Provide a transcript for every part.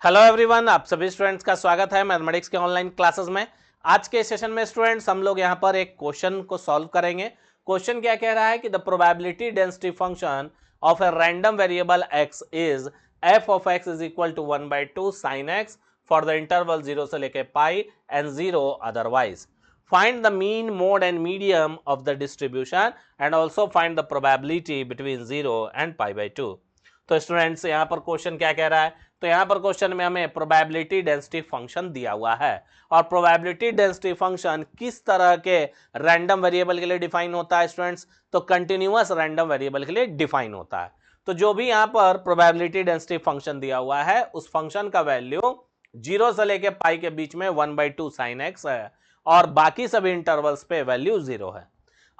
Hello everyone, आप सभी students का स्वागत है मैथमेटिक्स के ऑनलाइन क्लासेस में। आज के सेशन में स्टूडेंट्स हम लोग यहाँ पर एक क्वेश्चन को सॉल्व करेंगे। क्वेश्चन क्या कह रहा है कि the probability density function of a random variable x is f of x is equal to 1/2 sin x for the interval 0 से लेके pi and 0 otherwise. Find the mean, mode and median of the distribution and also find the probability between 0 and π/2। तो students यहाँ पर question क्या कह रहा है, तो यहाँ पर क्वेश्चन में हमें प्रोबेबिलिटी डेंसिटी फंक्शन दिया हुआ है और प्रोबेबिलिटी डेंसिटी फंक्शन किस तरह के रैंडम वेरिएबल के लिए डिफाइन होता है स्टूडेंट्स, तो कंटिन्यूअस रैंडम वेरिएबल के लिए डिफाइन होता है। तो जो भी यहाँ पर प्रोबेबिलिटी डेंसिटी फंक्शन दिया हुआ है उस फंक्शन का वैल्यू 0 से लेके पाई के बीच में 1/2 sin x है और बाकी सभी इंटरवल्स पे वैल्यू 0 है।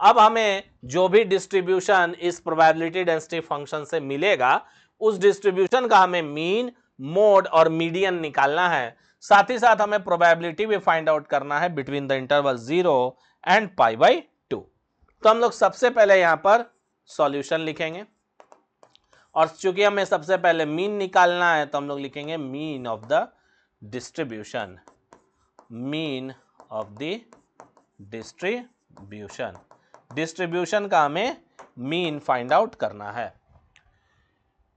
अब हमें जो भी डिस्ट्रीब्यूशन इस प्रोबेबिलिटी डेंसिटी फंक्शन से मिलेगा उस डिस्ट्रीब्यूशन का हमें मीन, मोड और मीडियन निकालना है। साथ ही साथ हमें प्रोबेबिलिटी भी फाइंड आउट करना है बिटवीन द इंटरवल 0 एंड π/2। तो हम लोग सबसे पहले यहां पर सॉल्यूशन लिखेंगे और चूंकि हमें सबसे पहले मीन निकालना है तो हम लोग लिखेंगे mean of the distribution, mean of the distribution. Distribution का हमें मीन फाइंड आउट करना है।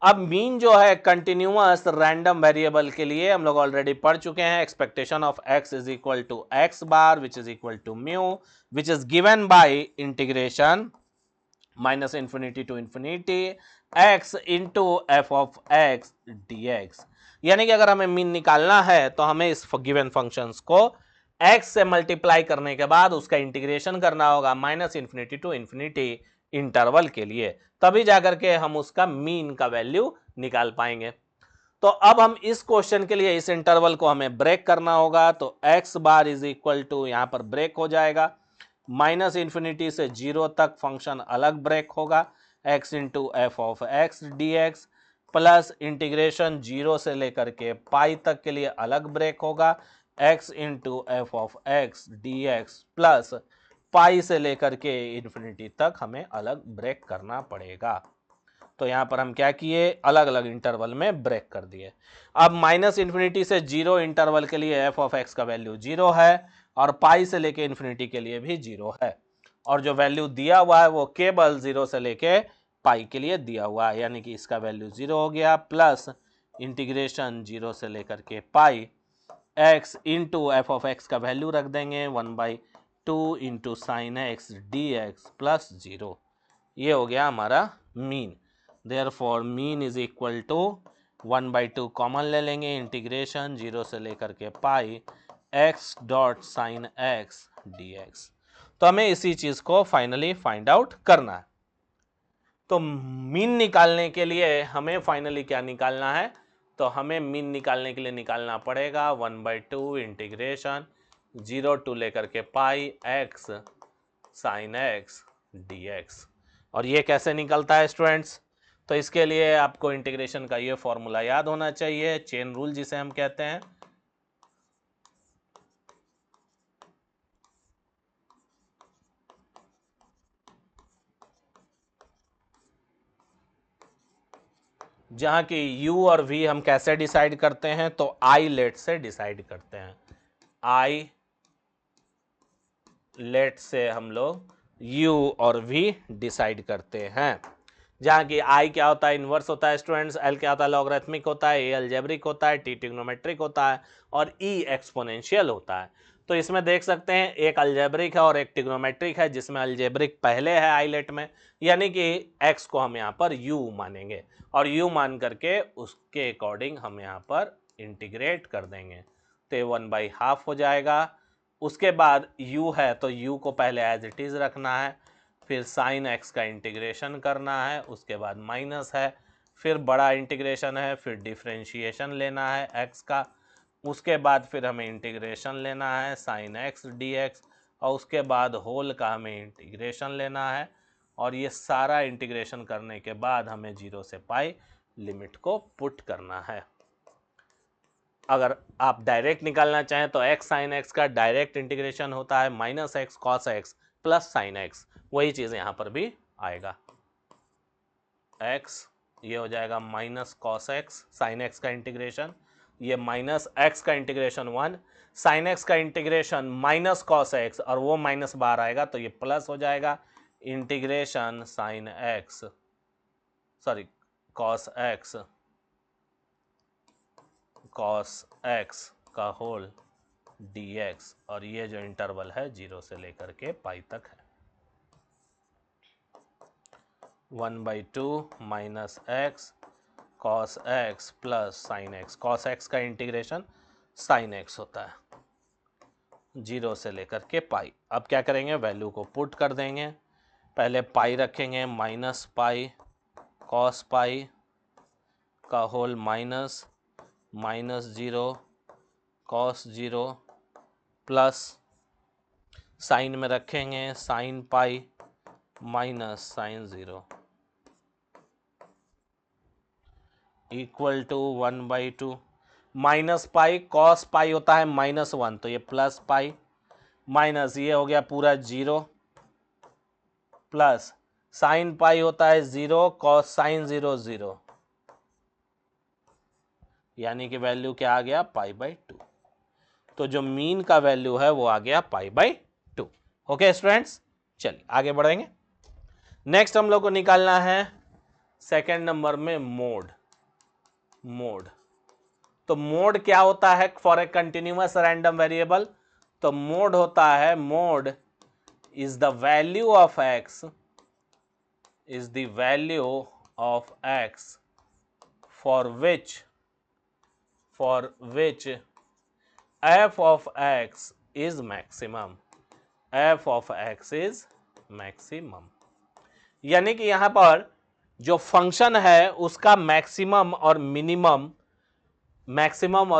अब मीन जो है कंटिन्यूअस रैंडम वेरिएबल के लिए हम लोग ऑलरेडी पढ़ चुके हैं। Expectation of x is equal to x bar which is equal to mu which is given by integration minus infinity to infinity x into f of x dx। यानी कि अगर हमें मीन निकालना है तो हमें इस गिवन फंक्शंस को x से मल्टीप्लाई करने के बाद उसका इंटीग्रेशन करना होगा minus infinity to infinity interval के लिए, तभी जाकर के हम उसका मीन का वैल्यू निकाल पाएंगे। तो अब हम इस क्वेश्चन के लिए इस इंटरवल को हमें ब्रेक करना होगा, तो x bar is equal to यहां पर ब्रेक हो जाएगा माइनस इंफिनिटी से 0 तक फंक्शन अलग ब्रेक होगा x into f of x dx plus integration 0 से लेकर के पाई तक के लिए अलग ब्रेक होगा x into f of x dx plus pi से लेकर के इन्फिनिटी तक हमें अलग ब्रेक करना पड़ेगा। तो यहां पर हम क्या किए, अलग अलग इंटरवल में ब्रेक कर दिए। अब माइनस इंफिनिटी से 0 इंटरवल के लिए एफ ऑफ एक्स का वैल्यू 0 है और पाई से लेके इन्फिनिटी के लिए भी 0 है और जो वैल्यू दिया हुआ है वो केवल 0 से लेके पाई के लिए दिया हुआ है, यानी कि इसका वैल्यू 0 हो गया प्लस इंटीग्रेशन 0 से लेकर के pi x into f of x का वैल्यू रख देंगे 1/2 into sine x dx plus 0। ये हो गया हमारा mean. Therefore mean is equal to 1/2 common ले लेंगे, इंटीग्रेशन 0 से लेकर के pi x dot sine x dx। तो हमें इसी चीज को फाइनली फाइंड आउट करना है। तो मीन निकालने के लिए हमें फाइनली क्या निकालना है, तो हमें मीन निकालने के लिए निकालना पड़ेगा 1/2 इंटीग्रेशन 0 टू लेकर के pi x sign x dx। और ये कैसे निकलता है स्टूडेंट्स, तो इसके लिए आपको इंटीग्रेशन का ये फॉर्मूला याद होना चाहिए, चेन रूल जिसे हम कहते हैं। जहां की u और v हम कैसे डिसाइड करते हैं, तो आई लेट से डिसाइड करते हैं। आई लेट से हम लोग u और v डिसाइड करते हैं। जहां की i क्या होता है, इनवर्स होता है स्टूडेंट्स, l क्या होता है, लॉगरिथमिक होता है, a अलजेब्रिक होता है, t ट्रिग्नोमेट्रिक होता है और e एक्सपोनेंशियल होता है। तो इसमें देख सकते हैं एक अलजेब्रिक है और एक ट्रिग्नोमेट्रिक है, जिसमें अलजेब्रिक पहले है आईलेट में, यानी कि x को हम यहाँ पर u मानेंगे और u मान करके उसके अकॉर्डिंग हम यहाँ पर इंटीग्रेट कर देंगे, तो ये 1/2 हो जाएगा। उसके बाद u है तो u को पहले एज इट इज रखना है, फिर साइन x का इंटीग्रेशन करना है, उसके बाद माइनस है, फिर बड़ा इंटीग्रेशन है, फिर डिफ्रेंशिएशन लेना है x का, उसके बाद फिर हमें इंटीग्रेशन लेना है साइन x dx और उसके बाद होल का हमें इंटीग्रेशन लेना है और ये सारा इंटीग्रेशन करने के बाद हमें 0 से पाई लिमिट को पुट करना है। अगर आप डायरेक्ट निकालना चाहें तो x साइन x का डायरेक्ट इंटीग्रेशन होता है minus x cos x plus sine x, वही चीज यहां पर भी आएगा। x ये हो जाएगा minus cos x sine x का इंटीग्रेशन, ये माइनस एक्स का इंटीग्रेशन 1, साइन एक्स का इंटीग्रेशन माइनस कॉस एक्स, और वो माइनस बाहर आएगा तो ये प्लस हो जाएगा, integration sine x sorry cos x का होल dx, और ये जो इंटरवल है 0 से लेकर के पाई तक है। 1/2 minus x cos x plus sine x, cos x का इंटीग्रेशन साइन एक्स होता है 0 से लेकर के पाई। अब क्या करेंगे, वैल्यू को पुट कर देंगे, पहले पाई रखेंगे, माइनस पाई कॉस पाई का whole minus 0 cos 0 plus sine में रखेंगे sine pi minus sine 0 equal to 1/2 minus pi cos pi होता है -1, तो ये प्लस पाई माइनस ये हो गया पूरा 0 प्लस साइन पाई होता है 0 कॉस साइन 0 0, यानी कि वैल्यू क्या आ गया π/2। तो जो मीन का वैल्यू है वो आ गया π/2। ओके स्टूडेंट्स, चलिए आगे बढ़ेंगे। नेक्स्ट हम लोग को निकालना है सेकंड नंबर में मोड। तो मोड क्या होता है for a continuous random variable? तो मोड होता है, mode is the value of x for which f of x is maximum, यानी कि यहां पर जो फंक्शन है उसका मैक्सिमम और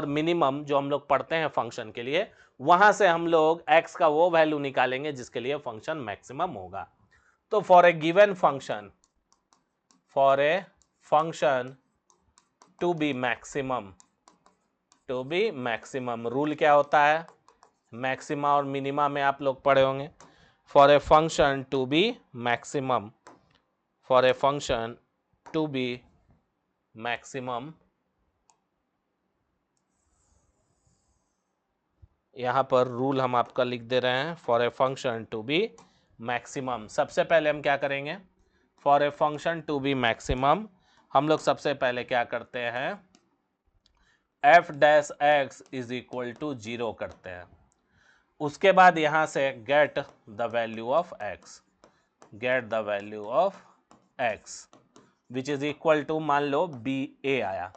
मिनिमम जो हम लोग पढ़ते हैं फंक्शन के लिए, वहां से हम लोग x का वो वैल्यू निकालेंगे जिसके लिए फंक्शन मैक्सिमम होगा। तो for a given function to be maximum rule क्या होता है, मैक्सिमा और मिनिमा में आप लोग पढ़े होंगे। For a function to be maximum यहां पर रूल हम आपका लिख दे रहे हैं, for a function to be maximum. सबसे पहले हम क्या करेंगे, for a function to be maximum हम लोग सबसे पहले क्या करते हैं, f dash x is equal to 0 करते हैं। उसके बाद यहां से get the value of x which is equal to, मान लो a आया,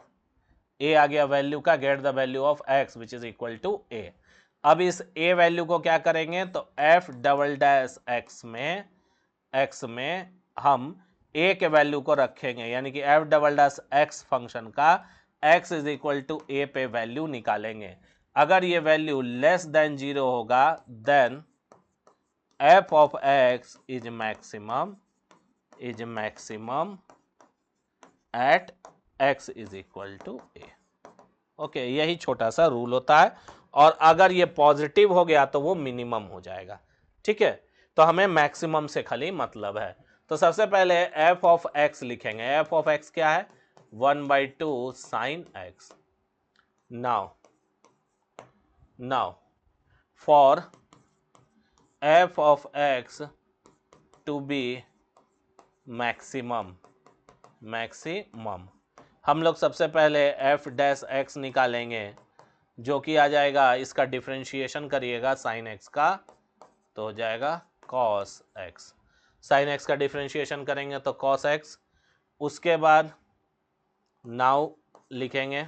a आ गया वैल्यू का, get the value of x which is equal to a। अब इस a वैल्यू को क्या करेंगे, तो f डबल डैश x में हम a के वैल्यू को रखेंगे, यानी कि f double dash x function का x is equal to a पे वैल्यू निकालेंगे। अगर ये वैल्यू लेस देन 0 होगा then f of x is maximum at x is equal to a। Okay, यही छोटा सा रूल होता है, और अगर ये पॉजिटिव हो गया तो वो मिनिमम हो जाएगा। ठीक है, तो हमें मैक्सिमम से खाली मतलब है। तो सबसे पहले f ऑफ x लिखेंगे, f ऑफ x क्या है, 1/2 sine x। Now for f of x to be maximum हम लोग सबसे पहले f डैश x निकालेंगे, जो कि आ जाएगा, इसका डिफरेंशिएशन करिएगा साइन x का, तो हो जाएगा cos x। साइन x का डिफरेंशिएशन करेंगे तो cos x। उसके बाद नाउ लिखेंगे,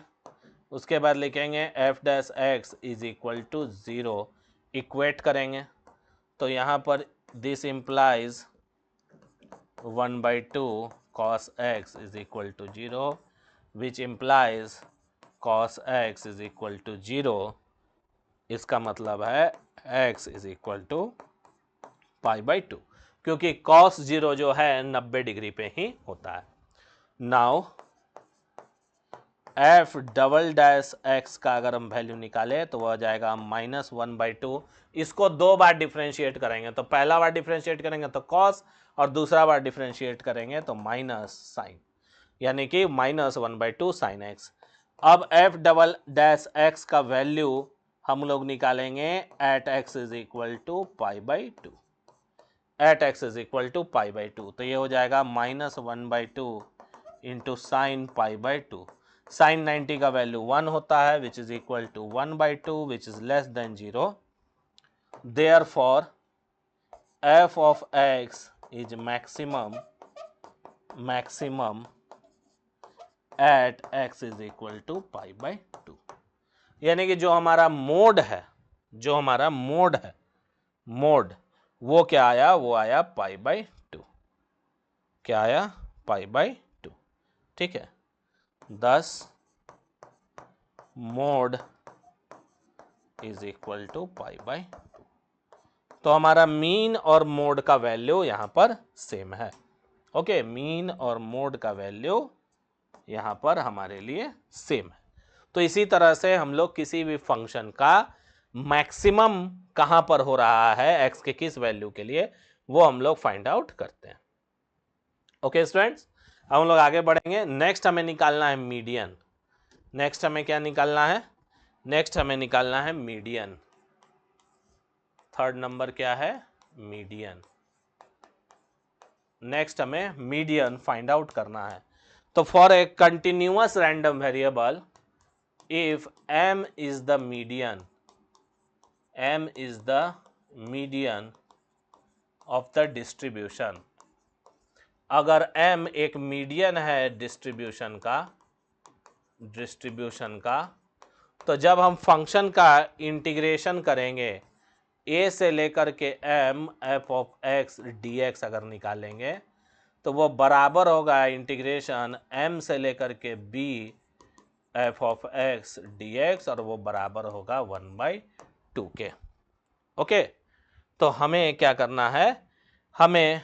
उसके बाद लिखेंगे f dash x is equal to 0, equate करेंगे, तो यहाँ पर this implies 1/2 cos x is equal to 0 which implies cos x is equal to 0। इसका मतलब है x इज इक्वल टू π/2, क्योंकि cos 0 जो है 90 डिग्री पे ही होता है। Now f double dash x का अगर हम वैल्यू निकाले तो वह आ जाएगा -1/2। इसको दो बार डिफरेंशिएट करेंगे, तो पहला बार डिफरेंशिएट करेंगे तो cos, और दूसरा बार डिफरेंशिएट करेंगे तो माइनस साइन, यानी कि -1/2 साइन x। अब एफ डबल डैश एक्स का वैल्यू हम लोग निकालेंगे at x is equal to pi by two, at x is equal to pi by two. तो ये हो जाएगा -1/2 into sine pi by two. Sine 90 का वैल्यू 1 होता है which is equal to 1/2 which is less than 0। Therefore f of x is maximum at x is equal to pi by to. यानी कि जो हमारा मोड है, मोड वो क्या आया, वो आया पाई बाई टू। क्या आया? Pi by two. ठीक है, 10 mode is equal to pi by two. तो हमारा मीन और मोड का वैल्यू यहां पर सेम है। ओके, मीन और मोड का वैल्यू यहां पर हमारे लिए सेम है। तो इसी तरह से हम लोग किसी भी फंक्शन का मैक्सिमम कहां पर हो रहा है एक्स के किस वैल्यू के लिए, वो हम लोग फाइंड आउट करते हैं। ओके स्टूडेंट्स, अब हम लोग आगे बढ़ेंगे। नेक्स्ट हमें निकालना है मीडियन। नेक्स्ट हमें क्या निकालना है? नेक्स्ट हमें निकालना है मीडियन। थर्ड नंबर क्या है? मीडियन। नेक्स्ट हमें मीडियन फाइंड आउट करना है। तो for A continuous random variable, if m is the median of the distribution, अगर m एक मीडियन है डिस्ट्रीब्यूशन का, तो जब हम फंक्शन का इंटीग्रेशन करेंगे a से लेकर के m f of x dx अगर निकालेंगे तो वो बराबर होगा इंटीग्रेशन m से लेकर के b f of x dx, और वो बराबर होगा 1/2 के। ओके, तो हमें क्या करना है? हमें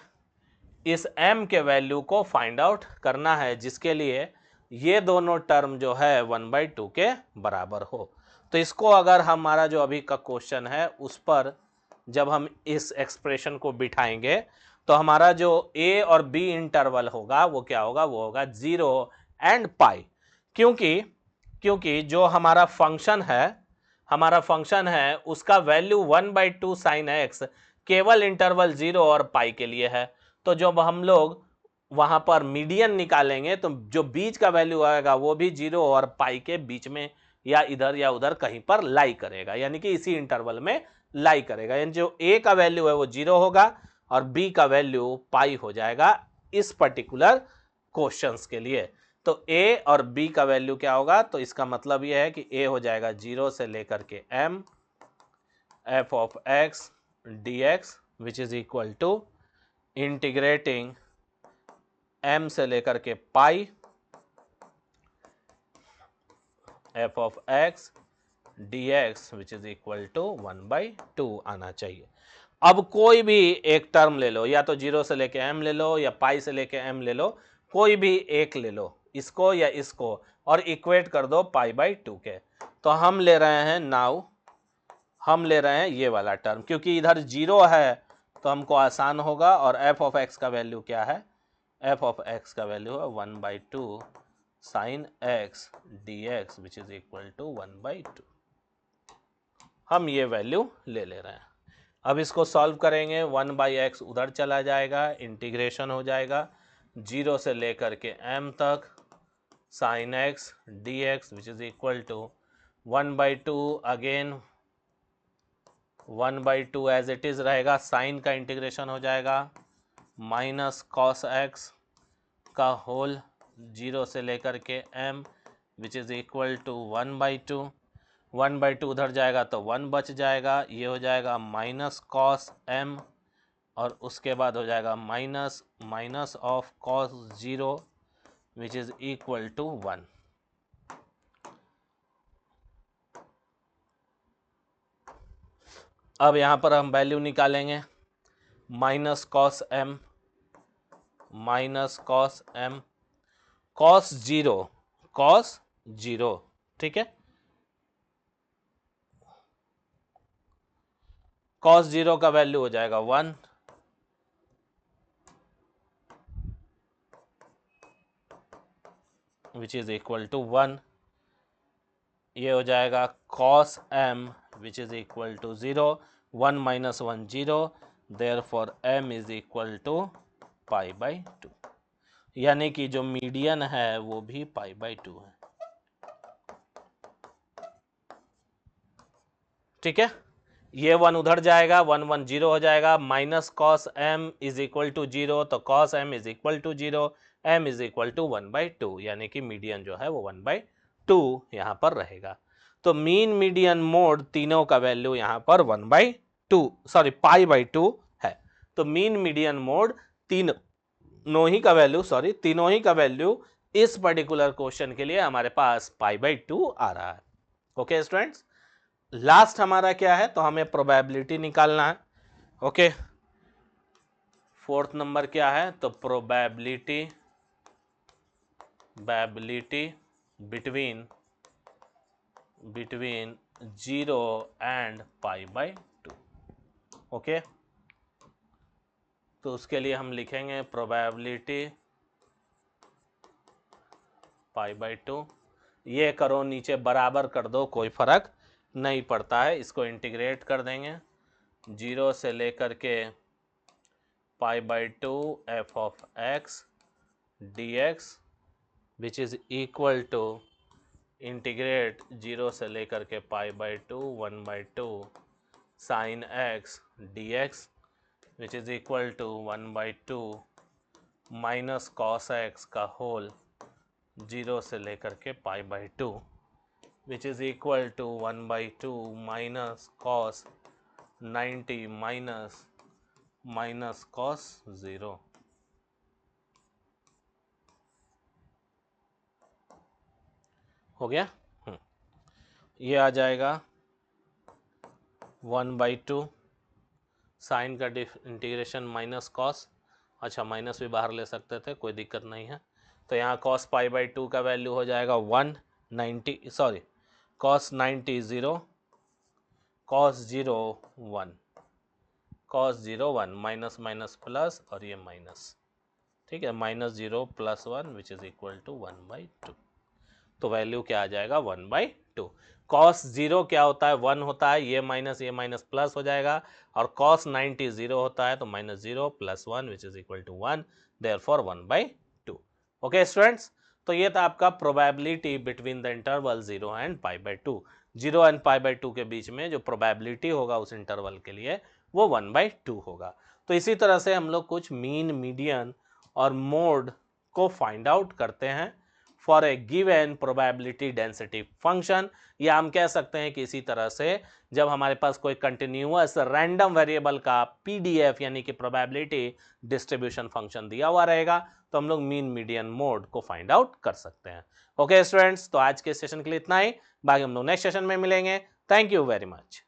इस m के वैल्यू को फाइंड आउट करना है जिसके लिए ये दोनों टर्म जो है 1/2 के बराबर हो। तो इसको अगर हमारा जो अभी का क्वेश्चन है उस पर जब हम इस एक्सप्रेशन को बिठाएंगे तो हमारा जो a और b इंटरवल होगा वो क्या होगा? वो होगा 0 एंड पाई। क्योंकि जो हमारा फंक्शन है उसका वैल्यू 1/2 साइन एक्स केवल इंटरवल 0 और पाई के लिए है। तो जब हम लोग वहां पर मीडियन निकालेंगे तो जो बीच का वैल्यू आएगा वो भी 0 और पाई के बीच में या इधर या उधर कहीं पर लाई करेगा, यानी कि इसी इंटरवल में लाई करेगा। यानी जो a का वैल्यू है वो 0 होगा और b का वैल्यू पाई हो जाएगा इस पर्टिकुलर क्वेश्चंस के लिए। तो a और b का वैल्यू क्या होगा? तो इसका मतलब यह है कि a हो जाएगा 0 से लेकर के m f of x dx which is equal to integrating m से लेकर के pi f of x dx which is equal to 1/2 आना चाहिए। अब कोई भी एक टर्म ले लो, या तो 0 से लेके m ले लो या पाई से लेके m ले लो, कोई भी एक ले लो, इसको या इसको, और इक्वेट कर दो पाई/2 के। तो हम ले रहे हैं ये वाला टर्म, क्योंकि इधर 0 है तो हमको आसान होगा। और f ऑफ x का वैल्यू क्या है? f ऑफ x का वैल्यू है 1/2 sine x dx which is equal to 1/2। हम ये वैल्यू ले रहे हैं। अब इसको सॉल्व करेंगे, 1/x उधर चला जाएगा, इंटीग्रेशन हो जाएगा 0 से लेकर के m तक sine x dx which is equal to 1/2, again 1/2 as it is रहेगा, साइन का इंटीग्रेशन हो जाएगा माइनस कॉस x का होल 0 से लेकर के m which is equal to 1/2। 1/2 उधर जाएगा तो 1 बच जाएगा, ये हो जाएगा माइनस कॉस m, और उसके बाद हो जाएगा minus of cos 0 which is equal to 1। अब यहाँ पर हम वैल्यू निकालेंगे माइनस कॉस m कॉस 0, ठीक है। कॉस 0 का वैल्यू हो जाएगा 1, विच इज इक्वल टू 1। ये हो जाएगा cos m which is equal to 0, 1 minus 1 0, therefore m is equal to pi by 2, यानी कि जो मीडियन है वो भी पाई बाई 2 है। ठीक है, ये 1 उधर जाएगा, 1 1 0 हो जाएगा, minus cos m is equal to 0, तो cos m is equal to 0, m is equal to 1/2, यानी कि मीडियन जो है वो 1/2 यहाँ पर रहेगा। तो मीन मीडियन मोड तीनों का वैल्यू यहाँ पर 1/2 सॉरी पाई बाई 2 है। तो मीन मीडियन मोड तीनों ही का वैल्यू इस पर्टिकुलर क्वेश्चन के लिए हमारे पास पाई बाई 2 आ रहा है। ओके स्टूडेंट्स, लास्ट हमारा क्या है, तो हमें प्रोबेबिलिटी निकालना है। ओके, फोर्थ नंबर क्या है, तो probability between 0 and pi by 2। Okay, तो उसके लिए हम लिखेंगे प्रोबेबिलिटी पाई बाई 2। ये करो नीचे बराबर कर दो, कोई फर्क नहीं पड़ता है, इसको इंटीग्रेट कर देंगे 0 से लेकर के pi by 2 f of x d x which is equal to integrate 0 से लेकर के pi by 2 1/2 sine x d x which is equal to 1/2 minus cos x का होल 0 से लेकर के pi by 2 which is equal to 1/2 minus cos 90 minus cos 0। हो गया। ये आ जाएगा 1/2 साइन का इंटीग्रेशन माइनस कॉस, अच्छा माइनस भी बाहर ले सकते थे, कोई दिक्कत नहीं है। तो यहाँ कॉस पाई बाई 2 का वैल्यू हो जाएगा 190 sorry cos 90 0 cos 0 1 cos 0 1 minus minus plus और ये माइनस, ठीक है, minus 0 plus 1 which is equal to 1/2। तो वैल्यू क्या आ जाएगा 1/2। कॉस 0 क्या होता है 1 होता है, ये माइनस प्लस हो जाएगा, और कॉस 90 0 होता है, तो -0 plus 1 which is equal to 1, therefore 1/2। Okay students, तो ये था आपका probability between the interval 0 and pi by 2। 0 and pi by 2 के बीच में जो प्रोबेबिलिटी होगा उस इंटरवल के लिए वो 1/2 होगा। तो इसी तरह से हम लोग कुछ मीन मीडियन और मोड को फाइंड आउट करते हैं for a given probability density function, या हम कह सकते हैं कि इसी तरह से जब हमारे पास कोई कंटिन्यूअस रैंडम वेरिएबल का पीडीएफ यानी कि प्रोबेबिलिटी डिस्ट्रीब्यूशन फंक्शन दिया हुआ रहेगा, तो हम लोग मीन मीडियन मोड को फाइंड आउट कर सकते हैं। ओके स्टूडेंट्स, तो आज के सेशन के लिए इतना ही, बाकी हम लोग नेक्स्ट सेशन में मिलेंगे। Thank you very much.